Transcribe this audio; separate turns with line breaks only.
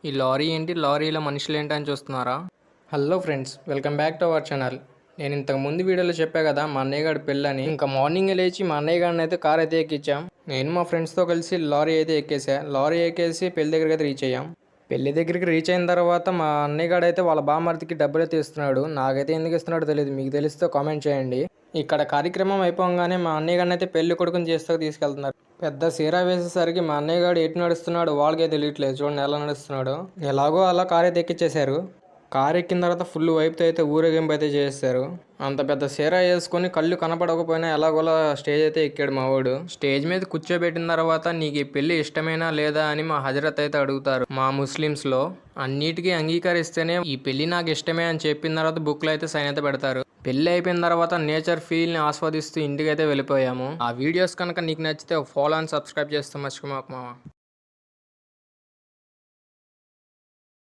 ఈ లారీ ఏంటి, లారీలో మనుషులు ఏంటి అని చూస్తున్నారా? Hello friends, welcome back to our channel. నేను ఇంతకు ముందు వీడియోలో చెప్పా కదా మా అన్నయ్య గారి పెళ్ళని. ఇంకా మార్నింగ్ లేచి మా అన్నయ్య గారిని అయితే కార్ అయితే ఎక్కించాం. నేను మా ఫ్రెండ్స్తో కలిసి లారీ అయితే ఎక్కేసా. లారీ ఎక్కేసి పెళ్లి దగ్గరికి అయితే రీచ్ అయ్యాం. పెళ్లి దగ్గరికి రీచ్ అయిన తర్వాత మా అన్నయ్య గారు అయితే వాళ్ళ బామ్మర్దికి డబ్బులు అయితే ఇస్తున్నాడు. నాకైతే ఎందుకు ఇస్తున్నాడో తెలియదు, మీకు తెలిస్తే కామెంట్ చేయండి. ఇక్కడ కార్యక్రమం అయిపోగానే మా అన్నయ్య గారిని అయితే పెళ్లి కొడుకుని చేస్తూ తీసుకెళ్తున్నారు. పెద్ద సీరా వేసేసరికి మా అన్నయ్య గారు ఎటు నడుస్తున్నాడు వాళ్ళకే తెలియట్లేదు. చూడండి ఎలా నడుస్తున్నాడు. ఎలాగో అలా కార్ అయితే ఎక్కించేశారు. కార్ ఎక్కిన తర్వాత ఫుల్ వైపుతో అయితే ఊరేగింపు అయితే చేస్తారు. అంత పెద్ద సీరా వేసుకొని కళ్ళు కనపడకపోయినా ఎలాగోలా స్టేజ్ అయితే ఎక్కాడు మా వాడు. స్టేజ్ మీద కూర్చోబెట్టిన తర్వాత నీకు ఈ పెళ్లి ఇష్టమేనా లేదా అని మా హజరత్ అయితే అడుగుతారు. మా ముస్లిమ్స్ లో అన్నిటికీ అంగీకరిస్తేనే ఈ పెళ్లి నాకు ఇష్టమే అని చెప్పిన తర్వాత బుక్ లో అయితే సైన్ అయితే పెడతారు. పెళ్లి అయిపోయిన తర్వాత నేచర్ ఫీల్ ని ఆస్వాదిస్తూ ఇంటికి అయితే వెళ్ళిపోయాము. ఆ వీడియోస్ కనుక నీకు నచ్చితే ఫాలో అండ్ సబ్స్క్రైబ్ చేస్తే మర్చిపోమాకు మామ.